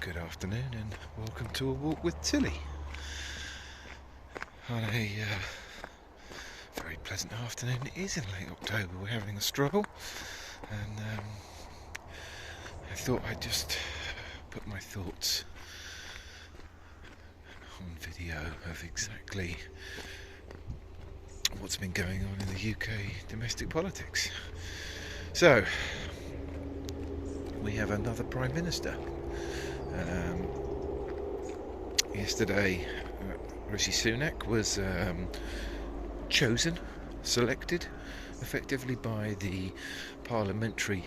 Good afternoon and welcome to A Walk with Tilly. On a very pleasant afternoon. It is in late October, we're having a stroll, and I thought I'd just put my thoughts on video of exactly what's been going on in the UK domestic politics. So, we have another Prime Minister. Yesterday, Rishi Sunak was selected effectively by the parliamentary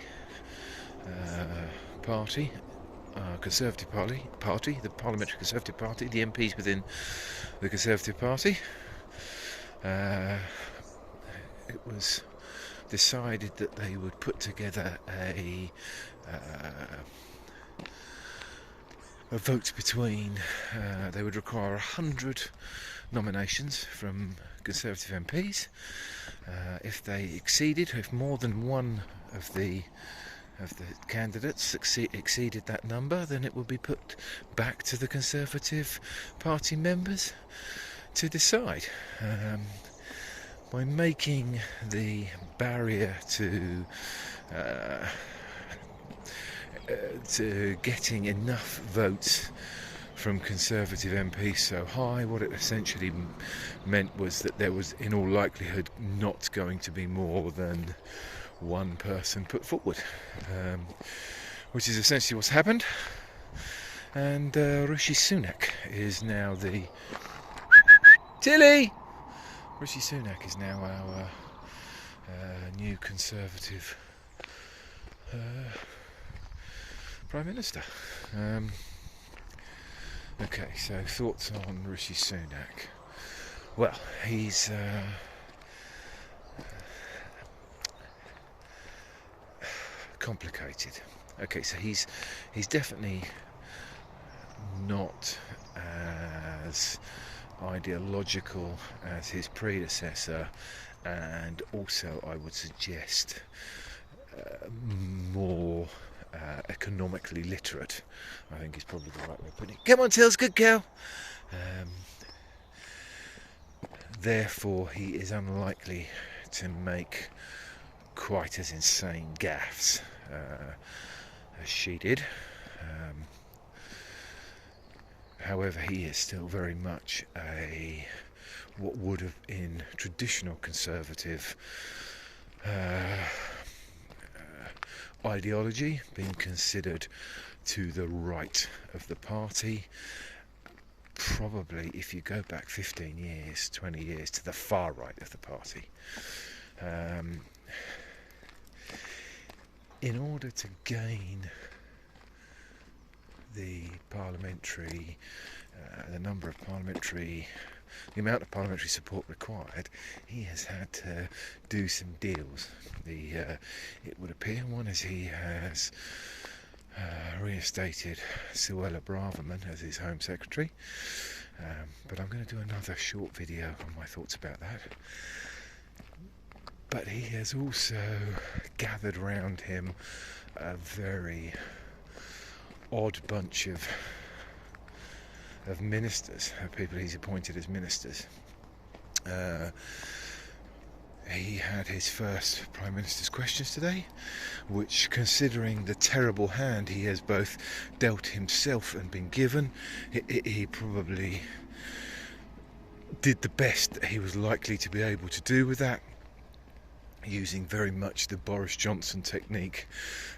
party, Conservative Party, the Parliamentary Conservative Party, the MPs within the Conservative Party. It was decided that they would put together a vote between, they would require 100 nominations from Conservative MPs. If more than one of the candidates exceeded that number, then it would be put back to the Conservative Party members to decide. By making the barrier to getting enough votes from Conservative MPs so high, what it essentially meant was that there was, in all likelihood, not going to be more than one person put forward, which is essentially what's happened. And Rishi Sunak is now the Rishi Sunak is now our new Conservative Prime Minister. Okay, so thoughts on Rishi Sunak. Well, he's complicated. Okay, so he's definitely not as ideological as his predecessor, and also I would suggest more economically literate, I think is probably the right way of putting it. Come on, Tills, good girl. Therefore, he is unlikely to make quite as insane gaffes as she did. However, he is still very much what would have in traditional Conservative ideology been considered to the right of the party. Probably, if you go back 15 years, 20 years, to the far right of the party. In order to gain the amount of parliamentary support required, he has had to do some deals. It would appear, one is he has reinstated Suella Braverman as his Home Secretary, but I'm going to do another short video on my thoughts about that. But he has also gathered round him a very odd bunch of ministers, people he's appointed as ministers. He had his first Prime Minister's questions today, which, considering the terrible hand he has both dealt himself and been given, he probably did the best that he was likely to be able to do with that, using very much the Boris Johnson technique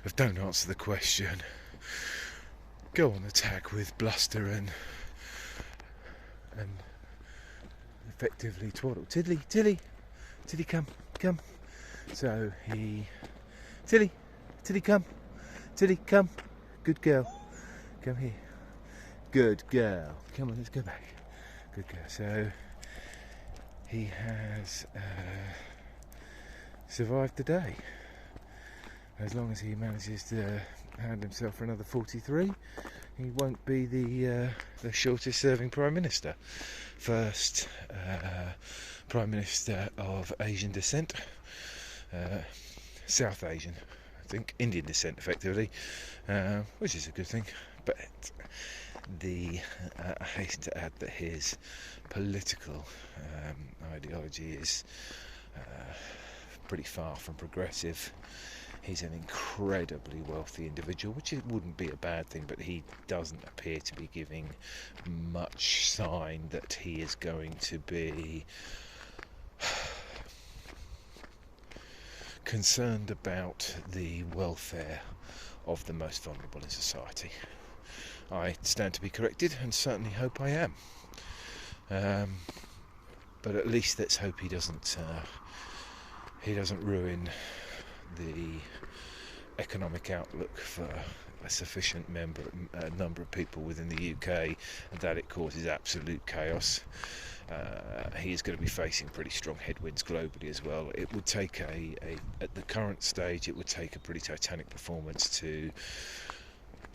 of don't answer the question, go on attack with bluster and effectively twaddle. Tilly, come. So Tilly, come. Good girl. Come here. Good girl. Come on, let's go back. Good girl. So he has survived the day. As long as he manages to hand himself for another 43, he won't be the shortest serving Prime Minister. First Prime Minister of Asian descent, South Asian think, Indian descent effectively, which is a good thing. But I hasten to add that his political ideology is pretty far from progressive. He's an incredibly wealthy individual, which it wouldn't be a bad thing, but he doesn't appear to be giving much sign that he is going to be concerned about the welfare of the most vulnerable in society. I stand to be corrected, and certainly hope I am. But at least let's hope he doesn't ruin the economic outlook for a sufficient number of people within the UK, and that it causes absolute chaos. He is going to be facing pretty strong headwinds globally as well. It would take at the current stage, it would take a pretty titanic performance to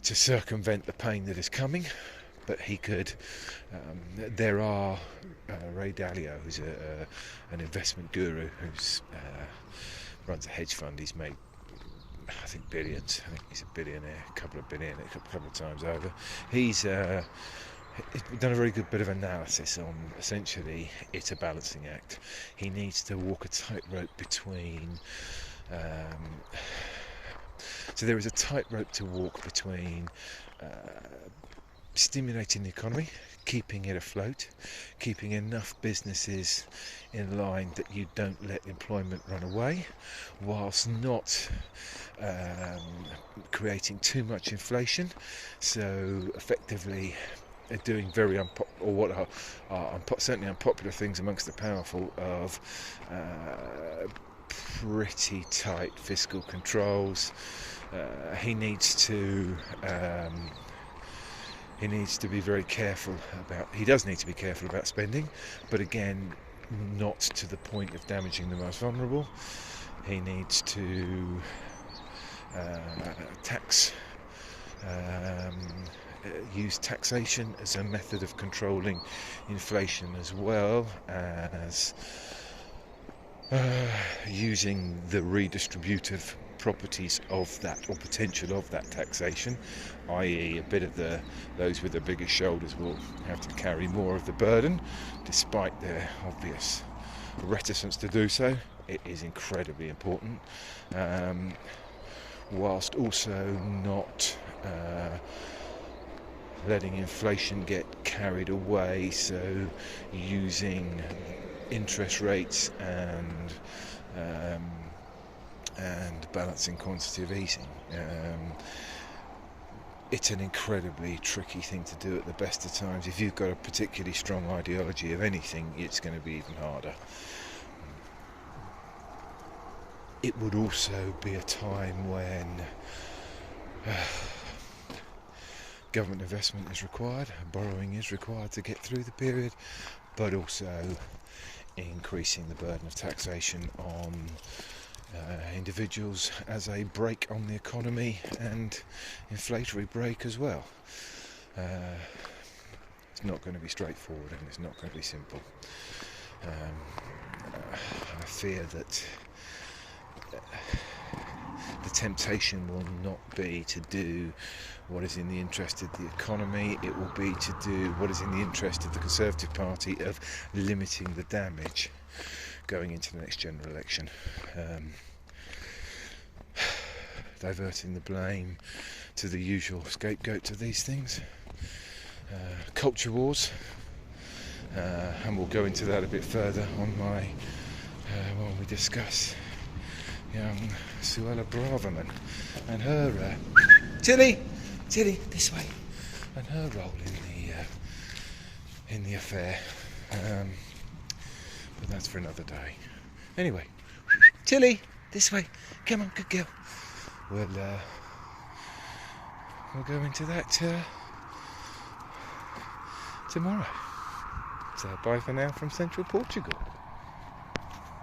circumvent the pain that is coming. But he could. There are Ray Dalio, who's an investment guru, who's runs a hedge fund. He's made, I think, billions. I think he's a billionaire, a couple of times over. He's done a very good bit of analysis on, essentially, it's a balancing act. He needs to walk a tightrope between. So there is a tightrope to walk between stimulating the economy, keeping it afloat, keeping enough businesses in line that you don't let employment run away, whilst not creating too much inflation. So effectively doing very certainly unpopular things amongst the powerful of pretty tight fiscal controls. He needs to be very careful about. He does need to be careful about spending, but again, not to the point of damaging the most vulnerable. He needs to use taxation as a method of controlling inflation, as well as using the redistributive properties of that, or potential of that taxation, i.e. a bit of those with the biggest shoulders will have to carry more of the burden, despite their obvious reticence to do so. It is incredibly important, whilst also not letting inflation get carried away, so using interest rates and balancing quantitative easing. It's an incredibly tricky thing to do at the best of times. If you've got a particularly strong ideology of anything, it's going to be even harder. It would also be a time when government investment is required, borrowing is required to get through the period, but also increasing the burden of taxation on individuals as a brake on the economy, and inflationary brake as well. It's not going to be straightforward, and it's not going to be simple. I fear that the temptation will not be to do what is in the interest of the economy. It will be to do what is in the interest of the Conservative Party, of limiting the damage going into the next general election. Diverting the blame to the usual scapegoats of these things. Culture wars, and we'll go into that a bit further on my when we discuss young Suella Braverman and her Tilly, this way, and her role in the affair. But that's for another day. Anyway, Tilly, this way, come on, good girl. We'll go into that tomorrow. So bye for now from Central Portugal.